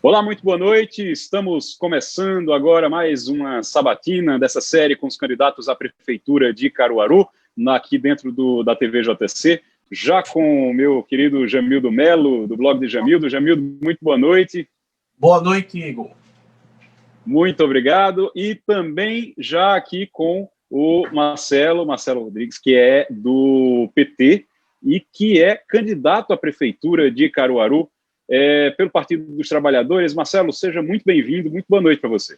Olá, muito boa noite. Estamos começando agora mais uma sabatina dessa série com os candidatos à Prefeitura de Caruaru, aqui dentro da TV JC, já com o meu querido Jamildo Melo, do blog de Jamildo. Jamildo, muito boa noite. Boa noite, Igor. Muito obrigado. E também já aqui com o Marcelo Rodrigues, que é do PT e que é candidato à Prefeitura de Caruaru, pelo Partido dos Trabalhadores. Marcelo, seja muito bem-vindo, muito boa noite para você.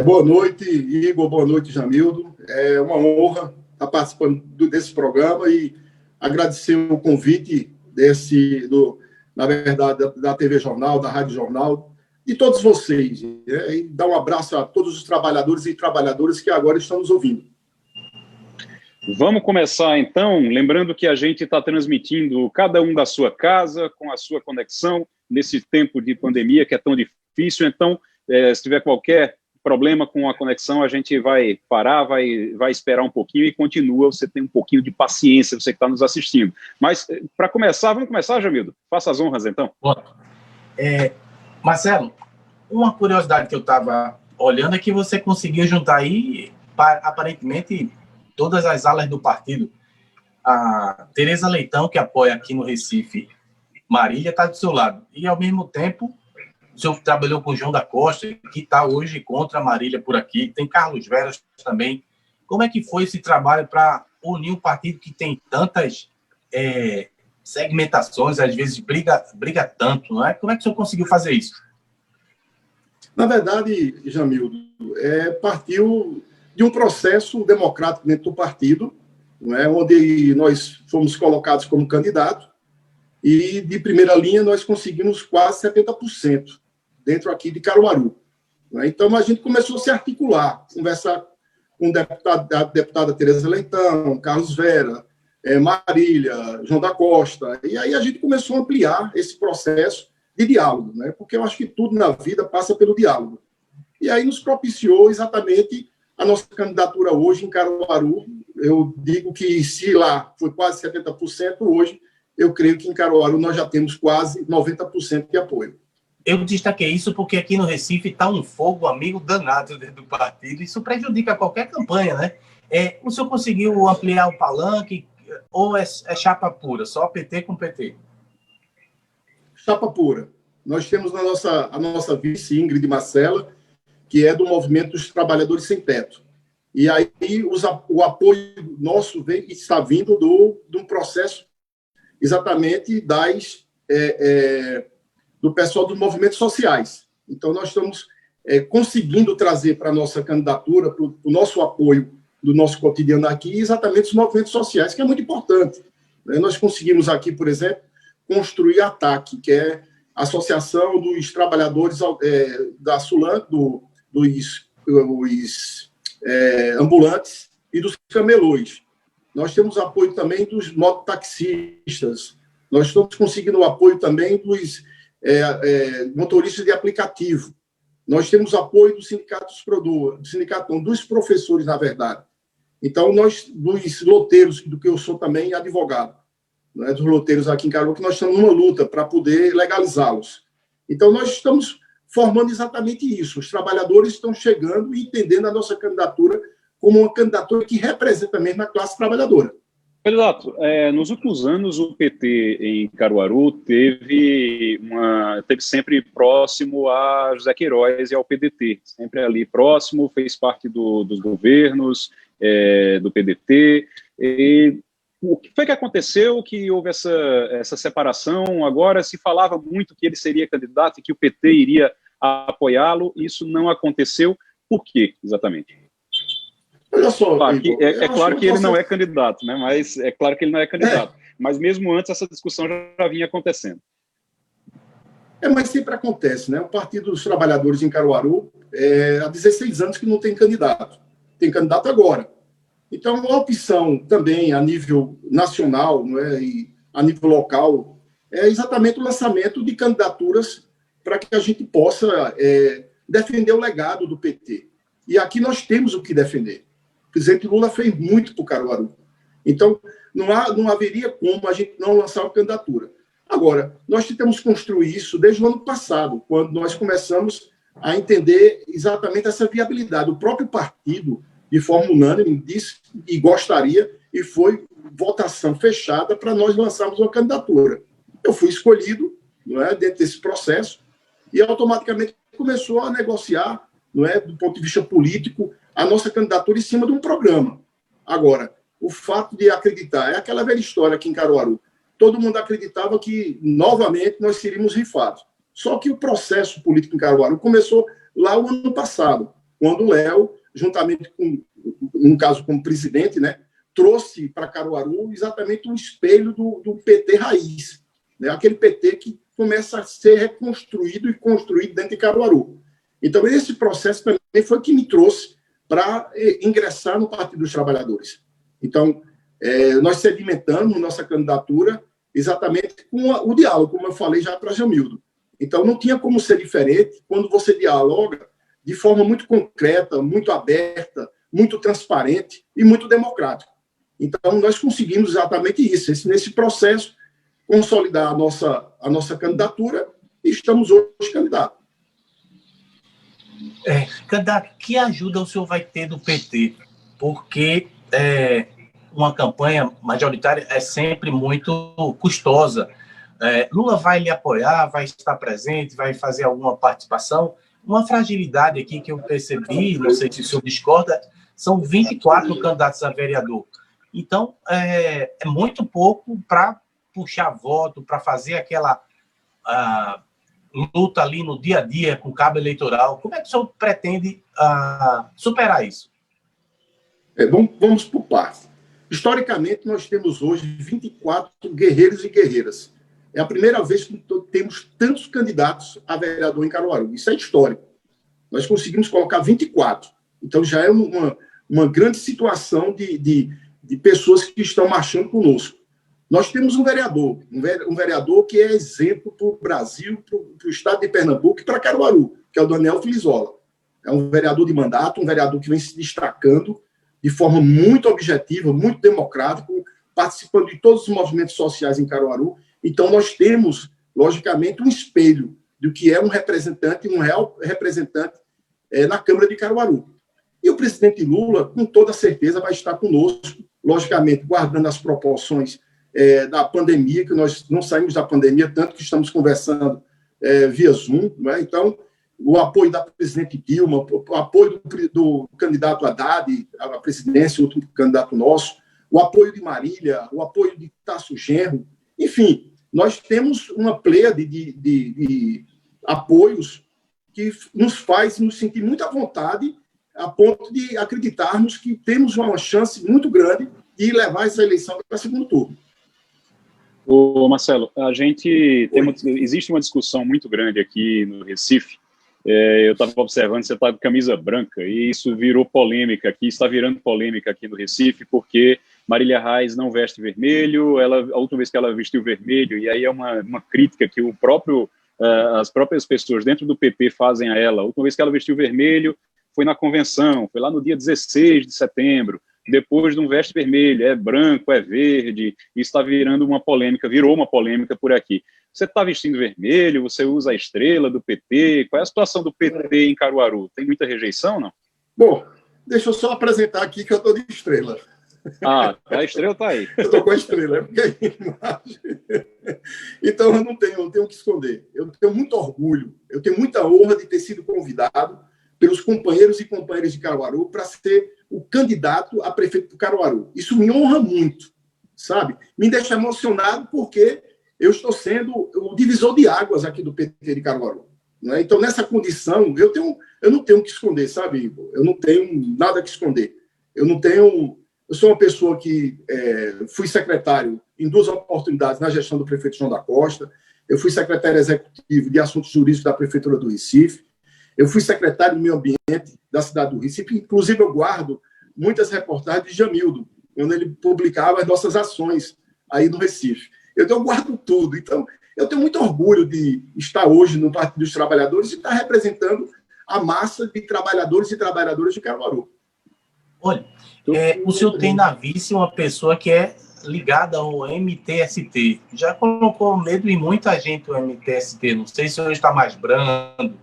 Boa noite, Igor, boa noite, Jamildo. É uma honra estar participando desse programa e agradecer o convite na verdade, da TV Jornal, da Rádio Jornal, de todos vocês. E dar um abraço a todos os trabalhadores e trabalhadoras que agora estão nos ouvindo. Vamos começar, então, lembrando que a gente está transmitindo cada um da sua casa, com a sua conexão, nesse tempo de pandemia que é tão difícil. Então, se tiver qualquer problema com a conexão, a gente vai parar, vai esperar um pouquinho e continua. Você tem um pouquinho de paciência, você que está nos assistindo. Mas, para começar, vamos começar, Jamildo? Faça as honras, então. Marcelo, uma curiosidade que eu estava olhando é que você conseguiu juntar aí, aparentemente, todas as alas do partido. A Tereza Leitão, que apoia aqui no Recife Marília, está do seu lado. E, ao mesmo tempo, o senhor trabalhou com o João da Costa, que está hoje contra a Marília por aqui. Tem Carlos Veras também. Como é que foi esse trabalho para unir um partido que tem tantas segmentações, às vezes briga tanto, não é? Como é que o senhor conseguiu fazer isso? Na verdade, Jamildo, partiu de um processo democrático dentro do partido, não é? Onde nós fomos colocados como candidato e, de primeira linha, nós conseguimos quase 70% dentro aqui de Caruaru. Não é? Então, a gente começou a se articular, conversar com a deputada Tereza Leitão, Carlos Vera, Marília, João da Costa, e aí a gente começou a ampliar esse processo de diálogo, né? Porque eu acho que tudo na vida passa pelo diálogo. E aí nos propiciou exatamente a nossa candidatura hoje em Caruaru. Eu digo que se lá foi quase 70%, hoje eu creio que em Caruaru nós já temos quase 90% de apoio. Eu destaquei isso porque aqui no Recife está um fogo amigo danado dentro do partido. Isso prejudica qualquer campanha, né? O senhor conseguiu ampliar o palanque ou é chapa pura, só PT com PT? Chapa pura. Nós temos a nossa vice, Ingrid Marcela, que é do Movimento dos Trabalhadores Sem Teto. E aí o apoio nosso está vindo de um processo exatamente do pessoal dos movimentos sociais. Então, nós estamos conseguindo trazer para a nossa candidatura, para o nosso apoio do nosso cotidiano aqui, exatamente os movimentos sociais, que é muito importante. Nós conseguimos aqui, por exemplo, construir a ATAC, que é a Associação dos Trabalhadores da Sulan, dos ambulantes e dos camelões. Nós temos apoio também dos mototaxistas. Nós estamos conseguindo o apoio também dos motoristas de aplicativo. Nós temos apoio do dos professores, na verdade. Então, dos loteiros, do que eu sou também advogado, né, dos loteiros aqui em Caruaru, que nós estamos numa luta para poder legalizá-los. Então, nós estamos formando exatamente isso. Os trabalhadores estão chegando e entendendo a nossa candidatura como uma candidatura que representa mesmo a classe trabalhadora. Candidato, nos últimos anos o PT em Caruaru teve sempre próximo a José Queiroz e ao PDT, sempre ali próximo, fez parte dos governos do PDT. E o que foi que aconteceu que houve essa separação? Agora se falava muito que ele seria candidato e que o PT iria apoiá-lo, isso não aconteceu. Por quê, exatamente? Olha só, claro que, Igor, claro que ele não é candidato, né? Mas é claro que ele não é candidato. Mas mesmo antes essa discussão já vinha acontecendo. Mas sempre acontece, né? O Partido dos Trabalhadores em Caruaru há 16 anos que não tem candidato. Tem candidato agora. Então, a opção também a nível nacional, não é? E a nível local é exatamente o lançamento de candidaturas para que a gente possa defender o legado do PT. E aqui nós temos o que defender. O presidente Lula fez muito para o Caruaru. Então, não haveria como a gente não lançar uma candidatura. Agora, nós tentamos construir isso desde o ano passado, quando nós começamos a entender exatamente essa viabilidade. O próprio partido, de forma unânime, disse e gostaria, e foi votação fechada para nós lançarmos uma candidatura. Eu fui escolhido, não é, dentro desse processo, e automaticamente começou a negociar, não é, do ponto de vista político, a nossa candidatura em cima de um programa. Agora, o fato de acreditar, é aquela velha história aqui em Caruaru, todo mundo acreditava que, novamente, nós seríamos rifados. Só que o processo político em Caruaru começou lá o ano passado, quando o Léo, juntamente com, no caso, como presidente, né, trouxe para Caruaru exatamente um espelho do PT raiz, né, aquele PT que começa a ser reconstruído e construído dentro de Caruaru. Então, esse processo também foi que me trouxe para ingressar no Partido dos Trabalhadores. Então, nós sedimentamos nossa candidatura exatamente com o diálogo, como eu falei já para Jamildo. Então, não tinha como ser diferente quando você dialoga de forma muito concreta, muito aberta, muito transparente e muito democrática. Então, nós conseguimos exatamente isso, nesse processo, consolidar a nossa candidatura e estamos hoje candidatos. Candidato, que ajuda o senhor vai ter do PT? Porque uma campanha majoritária é sempre muito custosa. Lula vai lhe apoiar, vai estar presente, vai fazer alguma participação. Uma fragilidade aqui que eu percebi, não sei se o senhor discorda, são 24 candidatos a vereador. Então, é muito pouco para puxar voto, para fazer aquela luta ali no dia a dia com o cabo eleitoral. Como é que o senhor pretende superar isso? Vamos por partes. Historicamente, nós temos hoje 24 guerreiros e guerreiras. É a primeira vez que temos tantos candidatos a vereador em Caruaru. Isso é histórico. Nós conseguimos colocar 24. Então, já é uma grande situação de pessoas que estão marchando conosco. Nós temos um vereador que é exemplo para o Brasil, para o estado de Pernambuco e para Caruaru, que é o Daniel Filizola. É um vereador de mandato, um vereador que vem se destacando de forma muito objetiva, muito democrática, participando de todos os movimentos sociais em Caruaru. Então, nós temos, logicamente, um espelho do que é um representante, um real representante na Câmara de Caruaru. E o presidente Lula, com toda certeza, vai estar conosco, logicamente, guardando as proporções da pandemia, que nós não saímos da pandemia, tanto que estamos conversando via Zoom, não é? Então, o apoio da presidente Dilma, o apoio do candidato Haddad à presidência, outro candidato nosso, o apoio de Marília, o apoio de Tasso Genro, enfim, nós temos uma pleiade de apoios que nos faz nos sentir muito à vontade, a ponto de acreditarmos que temos uma chance muito grande de levar essa eleição para o segundo turno. Ô, Marcelo, existe uma discussão muito grande aqui no Recife. Eu estava observando, você está de camisa branca, e isso virou polêmica aqui, está virando polêmica aqui no Recife, porque Marília Reis não veste vermelho, a última vez que ela vestiu vermelho, e aí é uma crítica que as próprias pessoas dentro do PP fazem a ela. A última vez que ela vestiu vermelho foi na convenção, foi lá no dia 16 de setembro, depois não veste vermelho, é branco, é verde, isso está virando uma polêmica, virou uma polêmica por aqui. Você está vestindo vermelho, você usa a estrela do PT, qual é a situação do PT em Caruaru? Tem muita rejeição, não? Bom, deixa eu só apresentar aqui que eu estou de estrela. A estrela está aí. Eu estou com a estrela, porque aí então eu não tenho o que esconder. Eu tenho muito orgulho, eu tenho muita honra de ter sido convidado pelos companheiros e companheiras de Caruaru para ser o candidato a prefeito do Caruaru. Isso me honra muito, sabe? Me deixa emocionado porque eu estou sendo o divisor de águas aqui do PT de Caruaru. Não é? Então, nessa condição, eu não tenho o que esconder, sabe, Igor? Eu não tenho nada que esconder. Eu sou uma pessoa que fui secretário em 2 oportunidades na gestão do prefeito João da Costa. Eu fui secretário executivo de Assuntos Jurídicos da Prefeitura do Recife. Eu fui secretário do Meio Ambiente da cidade do Recife. Inclusive, eu guardo muitas reportagens de Jamildo, quando ele publicava as nossas ações aí no Recife. Eu guardo tudo. Então, eu tenho muito orgulho de estar hoje no Partido dos Trabalhadores e estar representando a massa de trabalhadores e trabalhadoras de Caruaru. Olha, o senhor tem na vice uma pessoa que é ligada ao MTST. Já colocou medo em muita gente o MTST. Não sei se hoje está mais brando.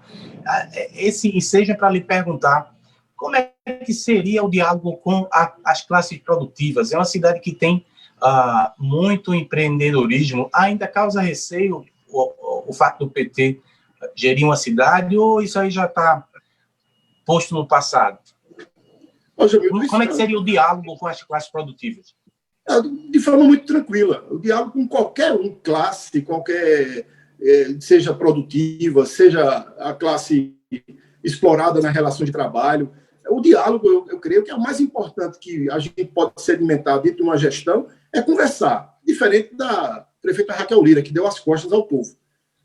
Esse seja para lhe perguntar como é que seria o diálogo com as classes produtivas. É uma cidade que tem muito empreendedorismo. Ainda causa receio o fato do PT gerir uma cidade, ou isso aí já está posto no passado? Como é que seria o diálogo com as classes produtivas? De forma muito tranquila. O diálogo com qualquer classe, seja produtiva, seja a classe explorada na relação de trabalho. O diálogo, eu creio que é o mais importante que a gente pode sedimentar dentro de uma gestão, é conversar. Diferente da prefeita Raquel Lira, que deu as costas ao povo.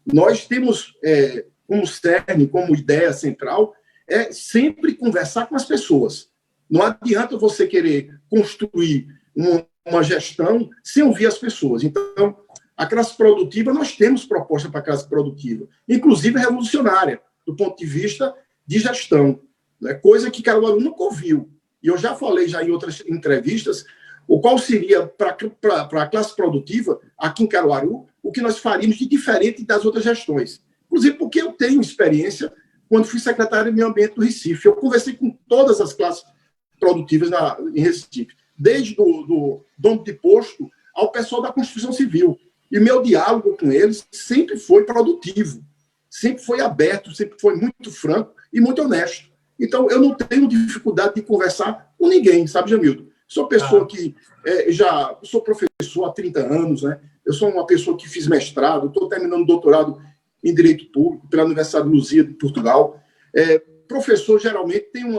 Nós temos como cerne, como ideia central, sempre conversar com as pessoas. Não adianta você querer construir uma gestão sem ouvir as pessoas. Então, a classe produtiva, nós temos proposta para a classe produtiva, inclusive revolucionária, do ponto de vista de gestão, né? Coisa que Caruaru nunca ouviu. E eu já falei em outras entrevistas o qual seria para a classe produtiva, aqui em Caruaru, o que nós faríamos de diferente das outras gestões. Inclusive porque eu tenho experiência quando fui secretário de Meio Ambiente do Recife. Eu conversei com todas as classes produtivas em Recife, desde o dono de posto ao pessoal da construção civil. E meu diálogo com eles sempre foi produtivo, sempre foi aberto, sempre foi muito franco e muito honesto. Então, eu não tenho dificuldade de conversar com ninguém, sabe, Jamildo? Sou pessoa que sou professor há 30 anos, né? Eu sou uma pessoa que fiz mestrado, estou terminando doutorado em Direito Público pela Universidade de Luzia, de Portugal. Professor, geralmente, tem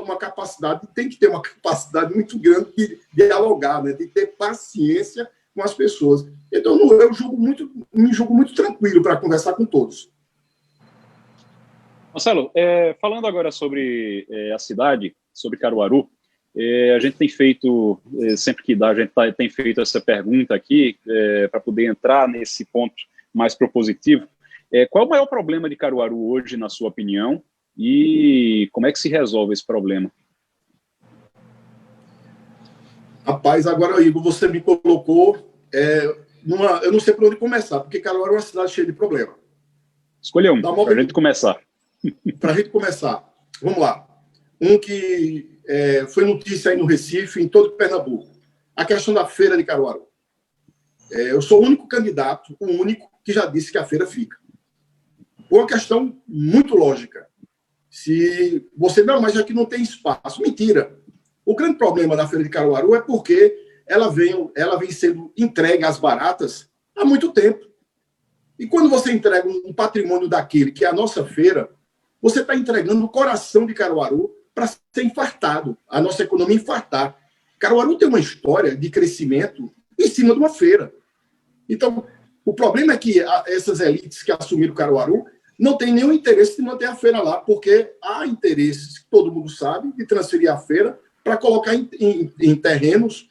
que ter uma capacidade muito grande de dialogar, né? De ter paciência com as pessoas. Então, eu me julgo muito tranquilo para conversar com todos. Marcelo, falando agora sobre a cidade, sobre Caruaru, a gente tem feito, sempre que dá, a gente tem feito essa pergunta aqui, para poder entrar nesse ponto mais propositivo. Qual é o maior problema de Caruaru hoje, na sua opinião, e como é que se resolve esse problema? Rapaz, agora, Igor, você me colocou eu não sei por onde começar, porque Caruaru é uma cidade cheia de problema. Escolha um, para a gente começar. Para a gente começar, vamos lá. Um que foi notícia aí no Recife, em todo Pernambuco. A questão da feira de Caruaru. Eu sou o único candidato, o único que já disse que a feira fica. Uma questão muito lógica. Se você não, mas aqui não tem espaço. Mentira. O grande problema da feira de Caruaru é porque ela vem sendo entregue às baratas há muito tempo. E quando você entrega um patrimônio daquele, que é a nossa feira, você está entregando o coração de Caruaru para ser infartado, a nossa economia infartar. Caruaru tem uma história de crescimento em cima de uma feira. Então, o problema é que essas elites que assumiram Caruaru não têm nenhum interesse de manter a feira lá, porque há interesses, que todo mundo sabe, de transferir a feira para colocar em terrenos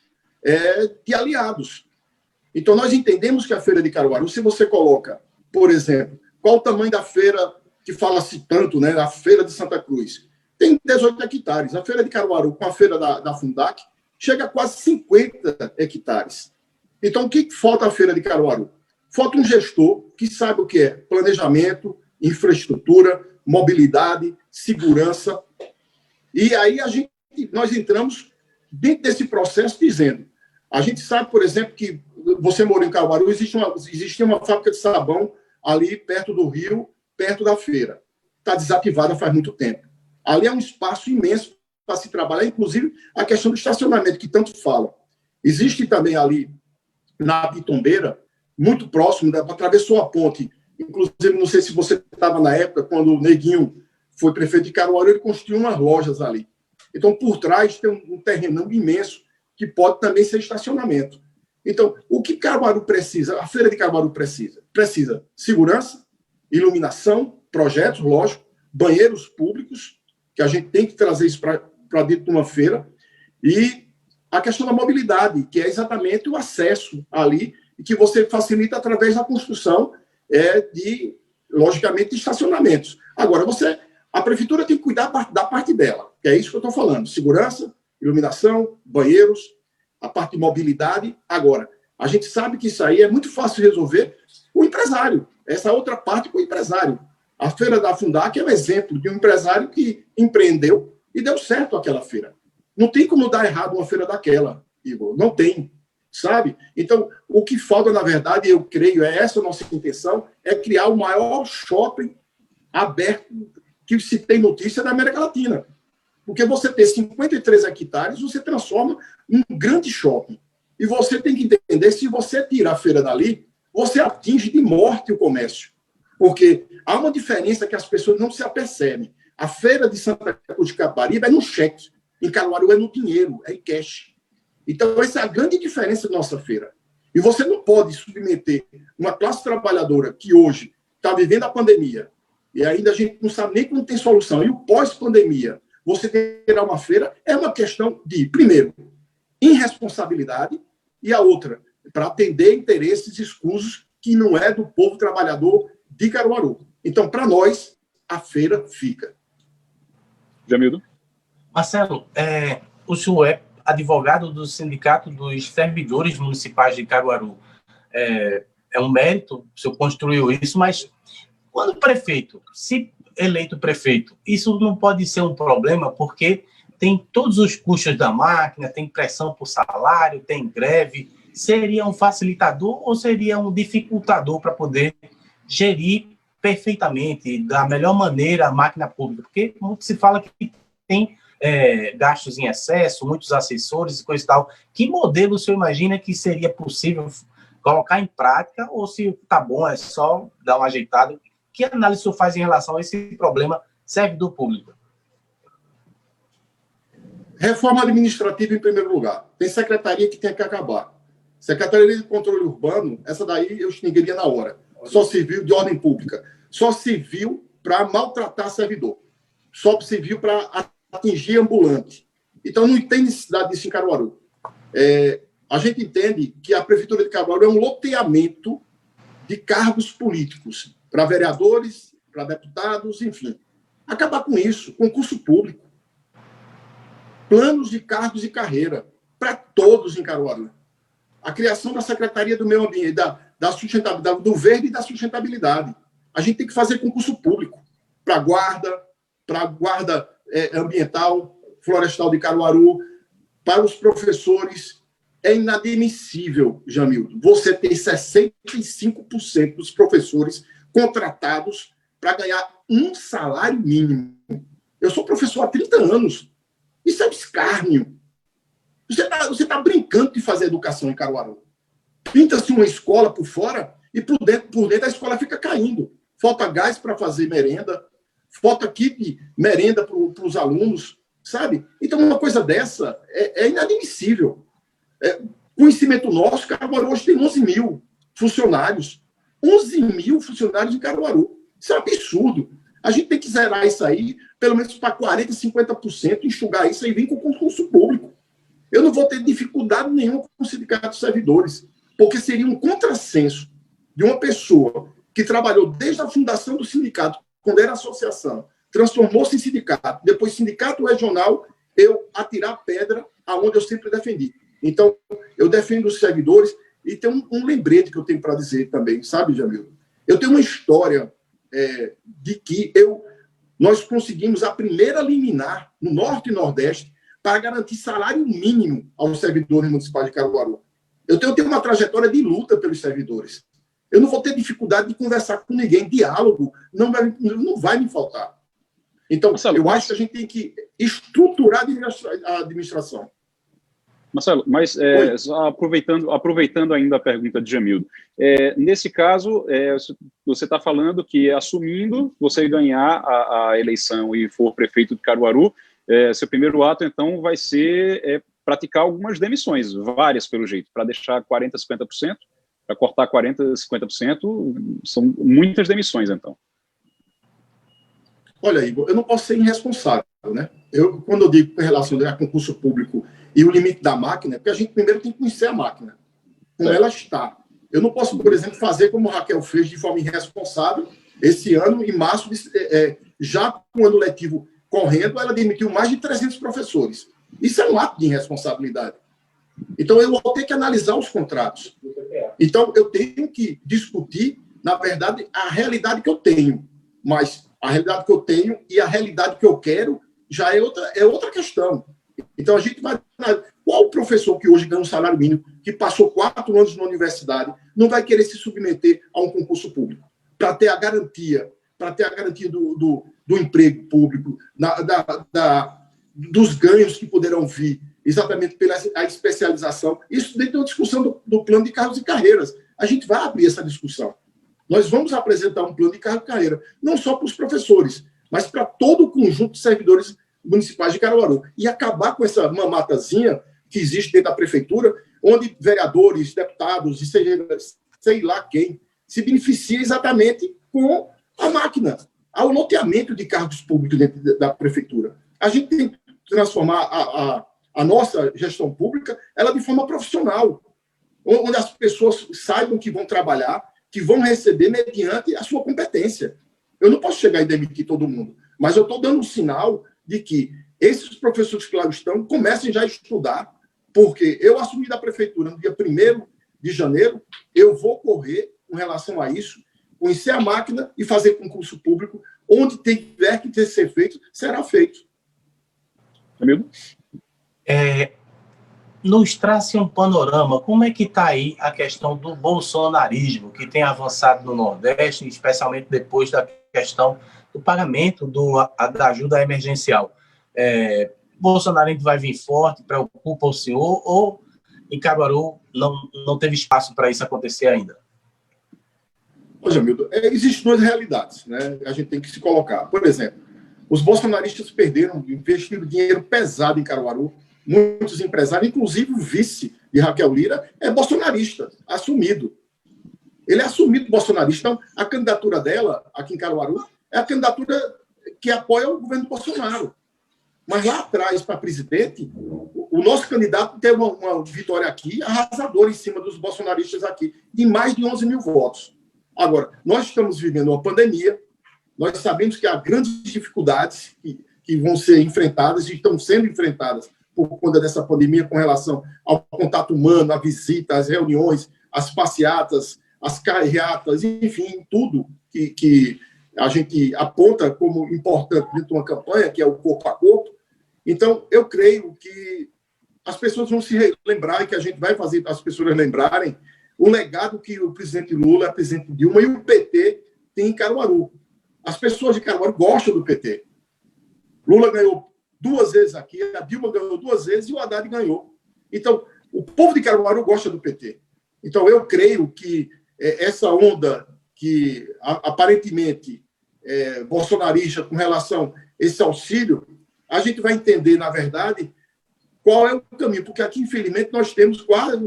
de aliados. Então, nós entendemos que a feira de Caruaru, se você coloca, por exemplo, qual o tamanho da feira que fala-se tanto, né, a Feira de Santa Cruz, tem 18 hectares. A Feira de Caruaru, com a Feira da Fundac, chega a quase 50 hectares. Então, o que falta à Feira de Caruaru? Falta um gestor que sabe o que é planejamento, infraestrutura, mobilidade, segurança. E aí nós entramos dentro desse processo dizendo, a gente sabe, por exemplo, que você mora em Caruaru, existia uma fábrica de sabão ali perto do rio, perto da feira. Está desativada faz muito tempo. Ali é um espaço imenso para se trabalhar, inclusive a questão do estacionamento, que tanto fala. Existe também ali, na Pitombeira, muito próximo, atravessou a ponte. Inclusive, não sei se você estava na época, quando o Neguinho foi prefeito de Caruaru, ele construiu umas lojas ali. Então, por trás tem um terrenão imenso, que pode também ser estacionamento. Então, o que Caruaru precisa, a Feira de Caruaru precisa? Precisa segurança, iluminação, projetos, lógico, banheiros públicos, que a gente tem que trazer isso para dentro de uma feira, e a questão da mobilidade, que é exatamente o acesso ali, e que você facilita através da construção logicamente, de estacionamentos. Agora, a prefeitura tem que cuidar da parte dela, que é isso que eu estou falando, segurança, iluminação, banheiros, a parte de mobilidade. Agora, A gente sabe que isso aí é muito fácil de resolver com o empresário. Essa outra parte com o empresário. A Feira da Fundac é um exemplo de um empresário que empreendeu e deu certo aquela feira. Não tem como dar errado uma feira daquela, Igor. Não tem, sabe? Então, o que falta, na verdade, eu creio, é essa a nossa intenção, é criar o maior shopping aberto que se tem notícia da América Latina. Porque você ter 53 hectares, você transforma em um grande shopping. E você tem que entender, se você tira a feira dali, você atinge de morte o comércio. Porque há uma diferença que as pessoas não se apercebem. A feira de Santa Cruz de Caparibe é no cheque. Em Caruaru é no dinheiro, é em cash. Então, essa é a grande diferença da nossa feira. E você não pode submeter uma classe trabalhadora que hoje está vivendo a pandemia, e ainda a gente não sabe nem como tem solução, e o pós-pandemia, você terá uma feira, é uma questão de, primeiro, irresponsabilidade, e a outra, para atender interesses escusos que não é do povo trabalhador de Caruaru. Então, para nós, a feira fica. Jamildo? Marcelo, o senhor é advogado do Sindicato dos Servidores Municipais de Caruaru. É um mérito, o senhor construiu isso, mas quando prefeito, se eleito prefeito, isso não pode ser um problema, porque tem todos os custos da máquina, tem pressão por salário, tem greve. Seria um facilitador ou seria um dificultador para poder gerir perfeitamente, da melhor maneira, a máquina pública? Porque muito se fala que tem gastos em excesso, muitos assessores e coisa e tal. Que modelo o senhor imagina que seria possível colocar em prática, ou se tá bom, é só dar uma ajeitada? Que análise o senhor faz em relação a esse problema servidor público? Reforma administrativa em primeiro lugar. Tem secretaria que tem que acabar. Secretaria de Controle Urbano, essa daí eu extinguiria na hora. Só serviu de ordem pública. Só serviu para maltratar servidor. Só serviu para atingir ambulante. Então, não tem necessidade disso em Caruaru. A gente entende que a Prefeitura de Caruaru é um loteamento de cargos políticos, para vereadores, para deputados, enfim. Acabar com isso, concurso público. Planos de cargos e carreira, para todos em Caruaru. A criação da Secretaria do Meio Ambiente, da sustentabilidade, do verde e da sustentabilidade. A gente tem que fazer concurso público para a guarda ambiental, florestal de Caruaru, para os professores. É inadmissível, Jamildo, você ter 65% dos professores contratados para ganhar um salário mínimo. Eu sou professor há 30 anos. Isso é um escárnio. Você tá brincando de fazer educação em Caruaru. Pinta-se uma escola por fora e por dentro a escola fica caindo. Falta gás para fazer merenda, falta kit merenda para os alunos, sabe? Então, uma coisa dessa é inadmissível. Conhecimento nosso, Caruaru hoje tem 11 mil funcionários. 11 mil funcionários em Caruaru. Isso é um absurdo. A gente tem que zerar isso aí, pelo menos para 40%, 50%, enxugar isso e vir com o concurso público. Eu não vou ter dificuldade nenhuma com o Sindicato dos Servidores, porque seria um contrassenso de uma pessoa que trabalhou desde a fundação do sindicato, quando era associação, transformou-se em sindicato, depois sindicato regional, eu atirar pedra aonde eu sempre defendi. Então, eu defendo os servidores e tem um lembrete que eu tenho para dizer também, sabe, Jamil? Eu tenho uma história de que nós conseguimos a primeira liminar no Norte e Nordeste para garantir salário mínimo aos servidores municipais de Caruaru. Eu tenho uma trajetória de luta pelos servidores. Eu não vou ter dificuldade de conversar com ninguém. Diálogo não vai me faltar. Então, Marcelo, eu acho que a gente tem que estruturar a administração. Marcelo, mas aproveitando ainda a pergunta de Jamildo, nesse caso, você está falando que, assumindo você ganhar a eleição e for prefeito de Caruaru, seu primeiro ato, então, vai ser praticar algumas demissões, várias pelo jeito, para deixar 40%, 50%, para cortar 40%, 50%, são muitas demissões, então. Olha, Igor, eu não posso ser irresponsável, né? Quando eu digo em relação a concurso público e o limite da máquina, porque a gente primeiro tem que conhecer a máquina, como ela está. Eu não posso, por exemplo, fazer como a Raquel fez de forma irresponsável, esse ano, em março, já com o ano letivo correndo, ela demitiu mais de 300 professores. Isso é um ato de irresponsabilidade. Então, eu vou ter que analisar os contratos. Então, eu tenho que discutir, na verdade, a realidade que eu tenho. Mas a realidade que eu tenho e a realidade que eu quero já é outra questão. Então, a gente vai... Qual professor que hoje ganha um salário mínimo, que passou 4 anos na universidade, não vai querer se submeter a um concurso público para ter a garantia, do emprego público, dos ganhos que poderão vir, exatamente pela a especialização? Isso dentro da discussão do plano de cargos e carreiras. A gente vai abrir essa discussão. Nós vamos apresentar um plano de cargo e carreira, não só para os professores, mas para todo o conjunto de servidores municipais de Caruaru. E acabar com essa mamatazinha que existe dentro da prefeitura, onde vereadores, deputados, e sei lá quem, se beneficia exatamente com a máquina, ao loteamento de cargos públicos dentro da prefeitura. A gente tem que transformar a nossa gestão pública ela de forma profissional, onde as pessoas saibam que vão trabalhar, que vão receber mediante a sua competência. Eu não posso chegar e demitir todo mundo, mas eu estou dando um sinal de que esses professores que lá estão comecem já a estudar, porque eu assumi da prefeitura no dia 1º de janeiro, eu vou correr com relação a isso, conhecer a máquina e fazer concurso público, onde tiver que ser feito, será feito. Amigo? Nos trace um panorama, como é que está aí a questão do bolsonarismo, que tem avançado no Nordeste, especialmente depois da questão do pagamento da ajuda emergencial. Bolsonaro vai vir forte, preocupa o senhor, ou em Caruaru não teve espaço para isso acontecer ainda? Ô, Jamildo, existem 2 realidades, né? A gente tem que se colocar. Por exemplo, os bolsonaristas investiram dinheiro pesado em Caruaru, muitos empresários, inclusive o vice de Raquel Lira, é bolsonarista, assumido. Ele é assumido bolsonarista. Então, a candidatura dela, aqui em Caruaru, é a candidatura que apoia o governo Bolsonaro. Mas lá atrás, para presidente, o nosso candidato teve uma vitória aqui arrasadora em cima dos bolsonaristas aqui, de mais de 11 mil votos. Agora, nós estamos vivendo uma pandemia, nós sabemos que há grandes dificuldades que vão ser enfrentadas e estão sendo enfrentadas por conta dessa pandemia com relação ao contato humano, à visita, às reuniões, às passeatas, às carreatas, enfim, tudo que a gente aponta como importante dentro de uma campanha, que é o corpo a corpo. Então, eu creio que as pessoas vão se lembrar e que a gente vai fazer as pessoas lembrarem o legado que o presidente Lula, a presidente Dilma e o PT têm em Caruaru. As pessoas de Caruaru gostam do PT. Lula ganhou 2 vezes aqui, a Dilma ganhou 2 vezes e o Haddad ganhou. Então, o povo de Caruaru gosta do PT. Então, eu creio que essa onda que aparentemente bolsonarista com relação a esse auxílio, a gente vai entender, na verdade, qual é o caminho. Porque aqui, infelizmente, nós temos quase,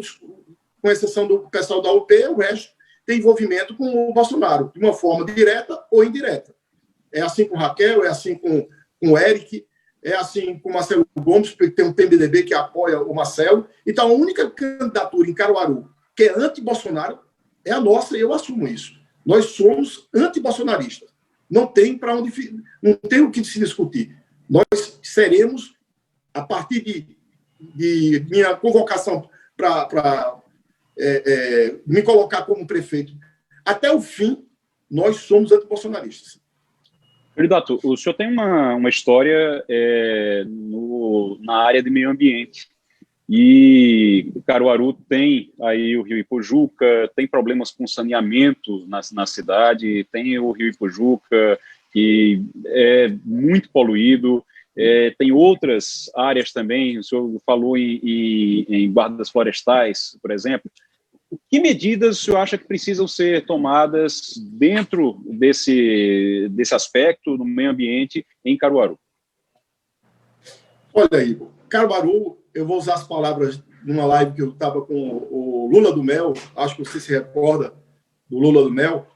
com exceção do pessoal da UP, o resto tem envolvimento com o Bolsonaro, de uma forma direta ou indireta. É assim com Raquel, é assim com o Eric, é assim com o Marcelo Gomes, porque tem um PMDB que apoia o Marcelo. Então, a única candidatura em Caruaru que é anti-Bolsonaro é a nossa, e eu assumo isso. Nós somos anti-bolsonaristas. Não tem o que se discutir. Nós seremos, a partir de minha convocação para me colocar como prefeito, até o fim, nós somos anti-bolsonaristas. Candidato, o senhor tem uma história na área de meio ambiente. E Caruaru tem aí o Rio Ipojuca, tem problemas com saneamento na cidade, tem o Rio Ipojuca, que é muito poluído, tem outras áreas também, o senhor falou em guardas florestais, por exemplo. Que medidas o senhor acha que precisam ser tomadas dentro desse aspecto do meio ambiente em Caruaru? Olha aí, Caruaru, eu vou usar as palavras numa live que eu estava com o Lula do Mel, acho que você se recorda do Lula do Mel,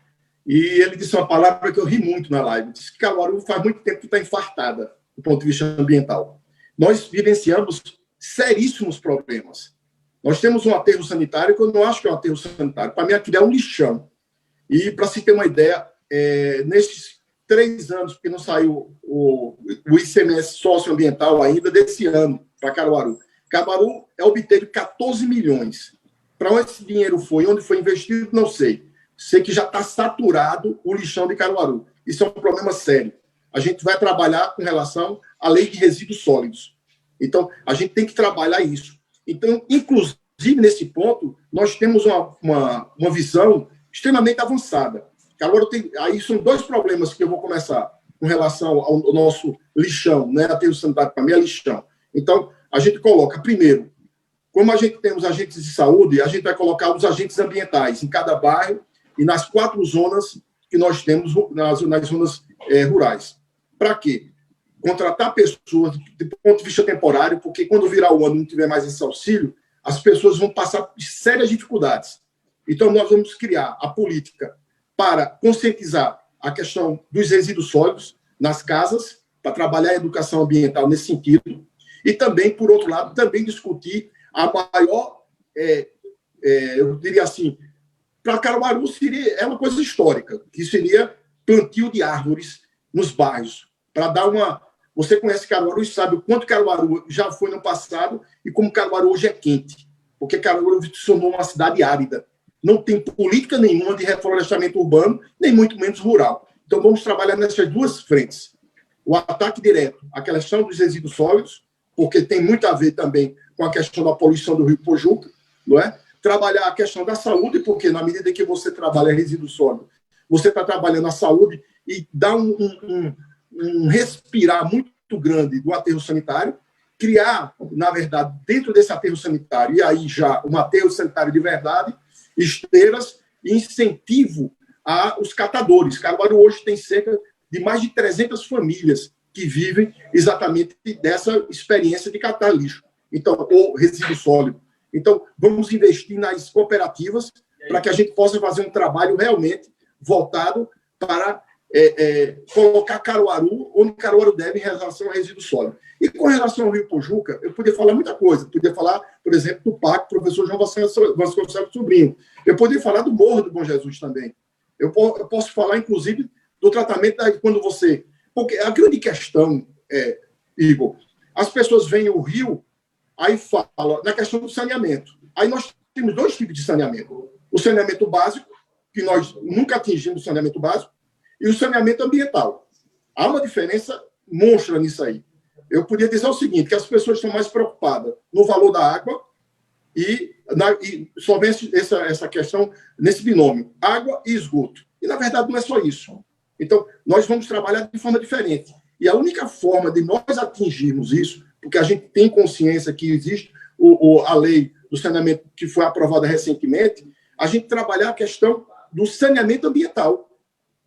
e ele disse uma palavra que eu ri muito na live, disse que Caruaru faz muito tempo que está infartada do ponto de vista ambiental. Nós vivenciamos seríssimos problemas. Nós temos um aterro sanitário que eu não acho que é um aterro sanitário, para mim aquilo é um lixão. E para se ter uma ideia, nesses 3 anos, porque não saiu o ICMS socioambiental ainda desse ano para Caruaru, Caruaru obteve 14 milhões. Para onde esse dinheiro foi, onde foi investido, não sei. Sei que já está saturado o lixão de Caruaru. Isso é um problema sério. A gente vai trabalhar com relação à lei de resíduos sólidos. Então, a gente tem que trabalhar isso. Então, inclusive, nesse ponto, nós temos uma visão extremamente avançada. Caruaru tem, aí são dois problemas que eu vou começar com relação ao nosso lixão, né? Aterro sanitário, para mim, é lixão. Então, a gente coloca, primeiro, como a gente tem os agentes de saúde, a gente vai colocar os agentes ambientais em cada bairro e nas 4 zonas que nós temos, nas zonas rurais. Para quê? Contratar pessoas do ponto de vista temporário, porque quando virar o ano e não tiver mais esse auxílio, as pessoas vão passar por sérias dificuldades. Então, nós vamos criar a política para conscientizar a questão dos resíduos sólidos nas casas, para trabalhar a educação ambiental nesse sentido, e também, por outro lado, também discutir a maior, eu diria assim, para Caruaru é uma coisa histórica, que seria plantio de árvores nos bairros, para dar uma... Você conhece Caruaru e sabe o quanto Caruaru já foi no passado e como Caruaru hoje é quente, porque Caruaru se tornou uma cidade árida. Não tem política nenhuma de reflorestamento urbano, nem muito menos rural. Então, vamos trabalhar nessas duas frentes. O ataque direto à questão dos resíduos sólidos, porque tem muito a ver também com a questão da poluição do Rio Pojuca, não é? Trabalhar a questão da saúde, porque na medida que você trabalha resíduo sólido, você está trabalhando a saúde e dá um respirar muito grande do aterro sanitário, criar, na verdade, dentro desse aterro sanitário, e aí já um aterro sanitário de verdade, esteiras e incentivo aos catadores. Caruaru hoje tem cerca de mais de 300 famílias que vivem exatamente dessa experiência de catar lixo, então, ou resíduo sólido. Então, vamos investir nas cooperativas para que a gente possa fazer um trabalho realmente voltado para colocar Caruaru onde Caruaru deve em relação a resíduo sólido. E com relação ao Rio Pojuca, eu podia falar muita coisa. Podia falar, por exemplo, do PAC, professor João Vasconcelos Sobrinho. Eu poderia falar do Morro do Bom Jesus também. Eu posso falar, inclusive, do tratamento quando você... Porque a grande questão, Igor, as pessoas veem o rio, aí falam na questão do saneamento. Aí nós temos 2 tipos de saneamento. O saneamento básico, que nós nunca atingimos o saneamento básico, e o saneamento ambiental. Há uma diferença monstra nisso aí. Eu podia dizer o seguinte, que as pessoas estão mais preocupadas no valor da água e só vem essa questão nesse binômio, água e esgoto. E, na verdade, não é só isso. Então, nós vamos trabalhar de forma diferente. E a única forma de nós atingirmos isso, porque a gente tem consciência que existe a lei do saneamento que foi aprovada recentemente, a gente trabalhar a questão do saneamento ambiental.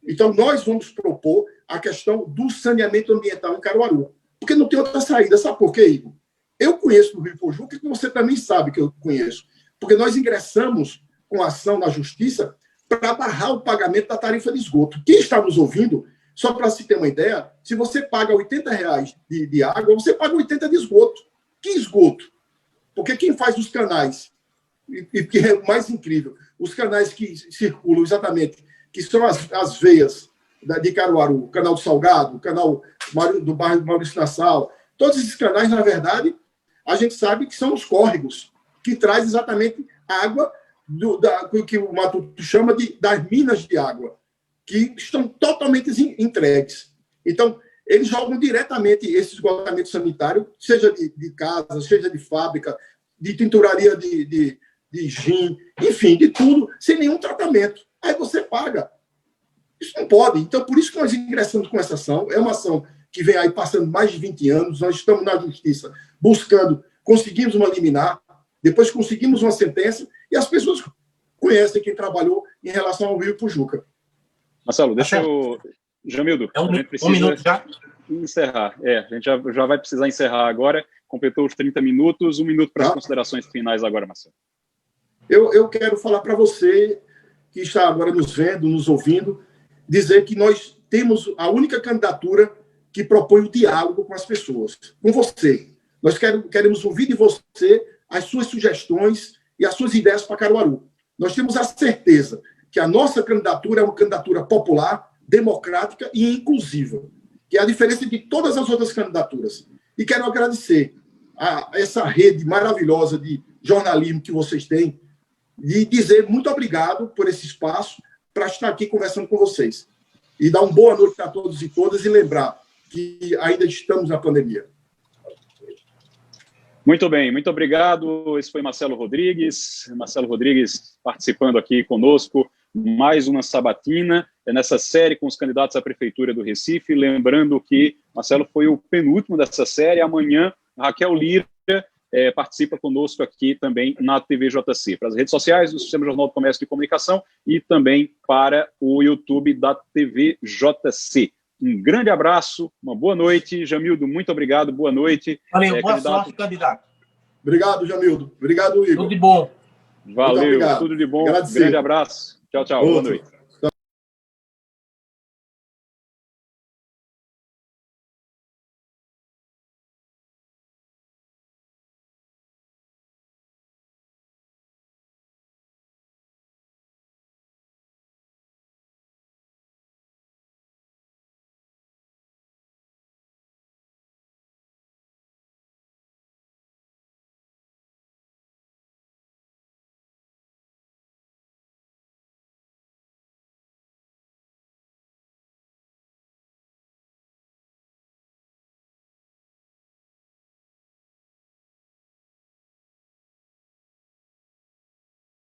Então, nós vamos propor a questão do saneamento ambiental em Caruaru. Porque não tem outra saída. Sabe por quê, Igor? Eu conheço o Rio Pojuca, que você também sabe que eu conheço. Porque nós ingressamos com ação na Justiça para barrar o pagamento da tarifa de esgoto. Quem está nos ouvindo, só para se ter uma ideia, se você paga R$80 de água, você paga 80 de esgoto. Que esgoto? Porque quem faz os canais, e que é o mais incrível, os canais que circulam exatamente, que são as veias de Caruaru, o canal do Salgado, o canal do bairro Maurício Nassau, todos esses canais, na verdade, a gente sabe que são os córregos, que traz exatamente a água que o Matuto chama das minas de água, que estão totalmente entregues. Então, eles jogam diretamente esse esgotamento sanitário, seja de casa, seja de fábrica, de tinturaria de gin, enfim, de tudo, sem nenhum tratamento. Aí você paga. Isso não pode. Então, por isso que nós ingressamos com essa ação. É uma ação que vem aí passando mais de 20 anos. Nós estamos na Justiça buscando, conseguimos uma liminar, depois conseguimos uma sentença, e as pessoas conhecem quem trabalhou em relação ao Rio Pojuca. Marcelo, deixa eu... Jamildo, a gente precisa minuto já? encerrar. A gente já vai precisar encerrar agora. Completou os 30 minutos. 1 minuto para as considerações finais agora, Marcelo. Eu quero falar para você que está agora nos vendo, nos ouvindo, dizer que nós temos a única candidatura que propõe o diálogo com as pessoas, com você. Nós queremos ouvir de você as suas sugestões e as suas ideias para Caruaru. Nós temos a certeza que a nossa candidatura é uma candidatura popular, democrática e inclusiva, que é a diferença de todas as outras candidaturas. E quero agradecer essa rede maravilhosa de jornalismo que vocês têm, e dizer muito obrigado por esse espaço para estar aqui conversando com vocês. E dar uma boa noite para todos e todas e lembrar que ainda estamos na pandemia. Muito bem, muito obrigado. Esse foi Marcelo Rodrigues participando aqui conosco, mais uma sabatina nessa série com os candidatos à Prefeitura do Recife. Lembrando que Marcelo foi o penúltimo dessa série. Amanhã, Raquel Lira participa conosco aqui também na TVJC, para as redes sociais do Sistema Jornal do Comércio e Comunicação e também para o YouTube da TVJC. Um grande abraço, uma boa noite. Jamildo, muito obrigado, boa noite. Valeu, boa sorte, candidato. Obrigado, Jamildo. Obrigado, Igor. Tudo de bom. Valeu, tudo de bom. Grande abraço. Tchau, tchau. Boa noite.